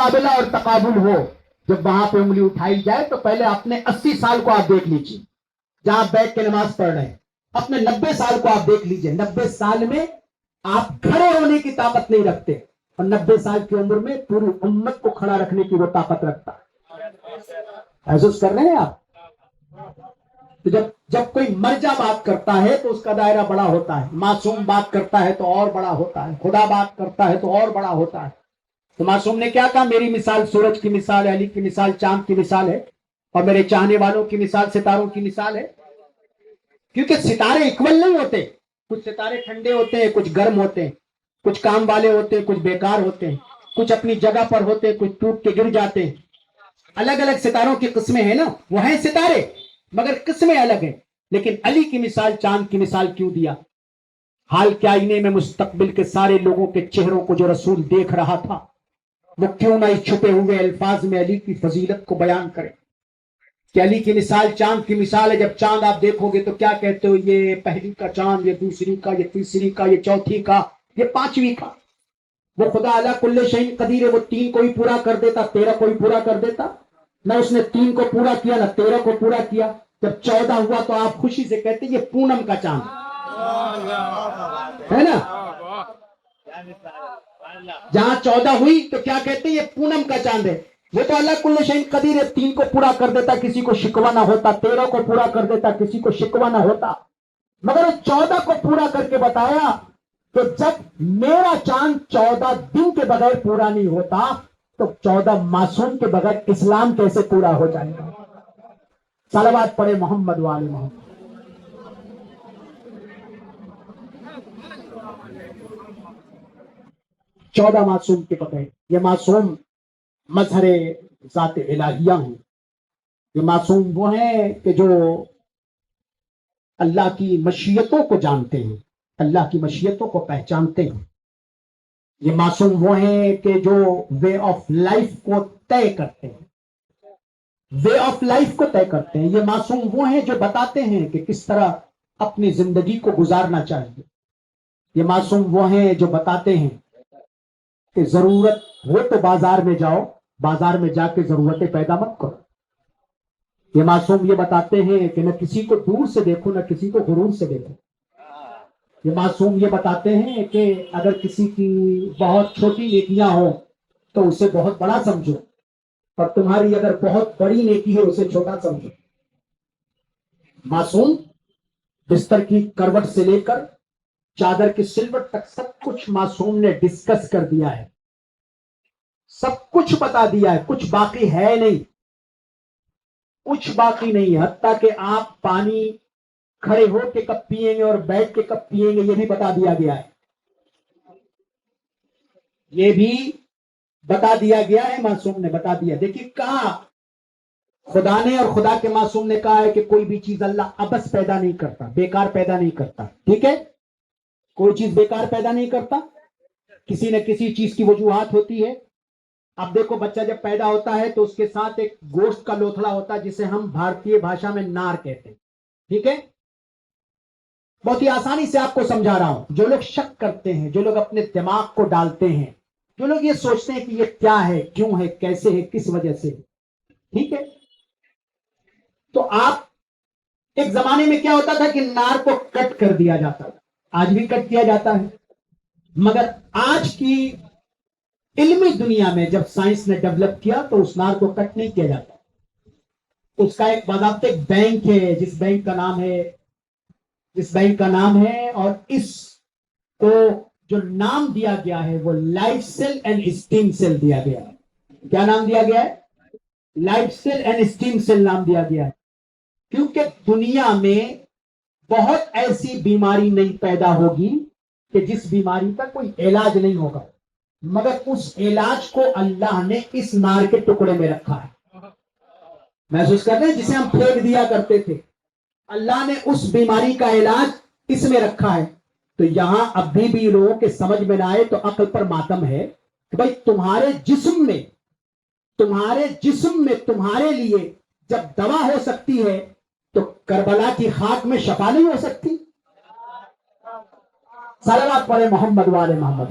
मुकाबला और तकाबुल हो, जब वहां पे उंगली उठाई जाए तो पहले अपने 80 साल को आप देख लीजिए, जहां बैठ के नमाज पढ़ रहे हैं, अपने 90 साल को आप देख लीजिए। 90 साल में आप खड़े होने की ताकत नहीं रखते, और 90 साल की उम्र में पूरी उम्मत को खड़ा रखने की वो ताकत रखता है। महसूस कर रहे हैं आप? तो जब जब कोई मर्जा बात करता है तो उसका दायरा बड़ा होता है, मासूम बात करता है तो और बड़ा होता है, खुदा बात करता है तो और बड़ा होता है। तो मासूम ने क्या कहा, मेरी मिसाल सूरज की मिसाल है, अली की मिसाल चांद की मिसाल है, और मेरे चाहने वालों की मिसाल सितारों की मिसाल है। क्योंकि सितारे इक्वल नहीं होते, कुछ सितारे ठंडे होते हैं, कुछ गर्म होते हैं, कुछ काम वाले होते हैं, कुछ बेकार होते हैं, कुछ अपनी जगह पर होते हैं, कुछ टूट के गिर जाते हैं। अलग अलग सितारों की किस्में हैं ना, वो हैं सितारे मगर किस्में अलग हैं। लेकिन अली की मिसाल चांद की मिसाल क्यों दिया? हाल के आईने में मुस्तकबिल के सारे लोगों के चेहरों को जो रसूल देख रहा था, वो क्यों ना इस छुपे हुए अल्फाज में अली की फजीलत को बयान करे कि अली की मिसाल चांद की मिसाल है। जब चांद आप देखोगे तो क्या कहते हो, ये पहली का चांद, ये दूसरी का, ये तीसरी का, ये चौथी का, ये पांचवी का। वो खुदा अला कुल्ले शैइन कदीर है, वो 3 को ही पूरा कर देता, 13 को ही पूरा कर देता। न उसने 3 को पूरा किया, न 13 को पूरा किया। जब 14 हुआ तो आप खुशी से कहते ये पूनम का चांद है ना। जहां 14 हुई तो क्या कहते ये पूनम का चांद है। वो तो अल्लाह कुल्ले शैइन कदीर है, 3 को पूरा कर देता, किसी को शिकवा ना होता, 13 को पूरा कर देता, किसी को शिकवा ना होता। मगर 14 को पूरा करके बताया कि जब मेरा चांद 14 दिन के बगैर पूरा नहीं होता तो 14 मासूम के बगैर इस्लाम कैसे पूरा हो जाएगा। सलावत पढ़े मोहम्मद वाले मोहम्मद। 14 मासूम के बगैर, ये मासूम मजहरे जाते इलाहिया हैं। ये मासूम वो हैं कि जो अल्लाह की मशीयतों को जानते हैं, अल्लाह की मशीयतों को पहचानते हैं। ये मासूम वो हैं कि जो वे ऑफ लाइफ को तय करते हैं, वे ऑफ लाइफ को तय करते हैं। ये मासूम वो हैं जो बताते हैं कि किस तरह अपनी जिंदगी को गुजारना चाहिए। ये मासूम वो हैं जो बताते हैं कि जरूरत हो तो बाजार में जाओ, बाजार में जाके जरूरतें पैदा मत करो। ये मासूम ये बताते हैं कि न किसी को दूर से देखो, न किसी को गुरूर से देखो। ये मासूम ये बताते हैं कि अगर किसी की बहुत छोटी नेकियां हो तो उसे बहुत बड़ा समझो, और तुम्हारी अगर बहुत बड़ी नेकी है उसे छोटा समझो। मासूम बिस्तर की करवट से लेकर चादर की सिलवट तक सब कुछ मासूम ने डिस्कस कर दिया है, सब कुछ बता दिया है, कुछ बाकी है नहीं, कुछ बाकी नहीं है। हत्ता कि आप पानी खड़े हो के कब पिएंगे और बैठ के कब पिएंगे ये भी बता दिया गया है, ये भी बता दिया गया है, मासूम ने बता दिया। देखिए कहा खुदा ने और खुदा के मासूम ने कहा है कि कोई भी चीज अल्लाह अबस पैदा नहीं करता, बेकार पैदा नहीं करता। ठीक है, कोई चीज बेकार पैदा नहीं करता, किसी न किसी चीज की वजूहात होती है। अब देखो बच्चा जब पैदा होता है तो उसके साथ एक गोश्त का लोथड़ा होता है जिसे हम भारतीय भाषा में नार कहते हैं। ठीक है, बहुत ही आसानी से आपको समझा रहा हूं। जो लोग शक करते हैं, जो लोग अपने दिमाग को डालते हैं, जो लोग ये सोचते हैं कि ये क्या है, क्यों है, कैसे है, किस वजह से, ठीक है, तो आप एक जमाने में क्या होता था कि नार को कट कर दिया जाता था, आज भी कट किया जाता है। मगर आज की इल्मी दुनिया में जब साइंस ने डेवलप किया तो उस नार को कट नहीं किया जाता, उसका एक बाकायदा बैंक है जिस बैंक का नाम है, और इसको जो नाम दिया गया है वो life cell and steam cell दिया गया है। क्या नाम दिया गया है? Life cell and steam cell नाम दिया गया है। क्योंकि दुनिया में बहुत ऐसी बीमारी नहीं पैदा होगी कि जिस बीमारी का कोई इलाज नहीं होगा, मगर उस इलाज को अल्लाह ने इस नार के टुकड़े में रखा है। महसूस कर रहे हैं? जिसे हम फेंक दिया करते थे, अल्लाह ने उस बीमारी का इलाज इसमें रखा है। तो यहां अभी भी लोगों के समझ में ना आए तो अक्ल पर मातम है कि भाई तुम्हारे जिस्म में तुम्हारे लिए जब दवा हो सकती है तो करबला की खाक में शफा नहीं हो सकती। सलावत पढ़े मोहम्मद वाले मोहम्मद।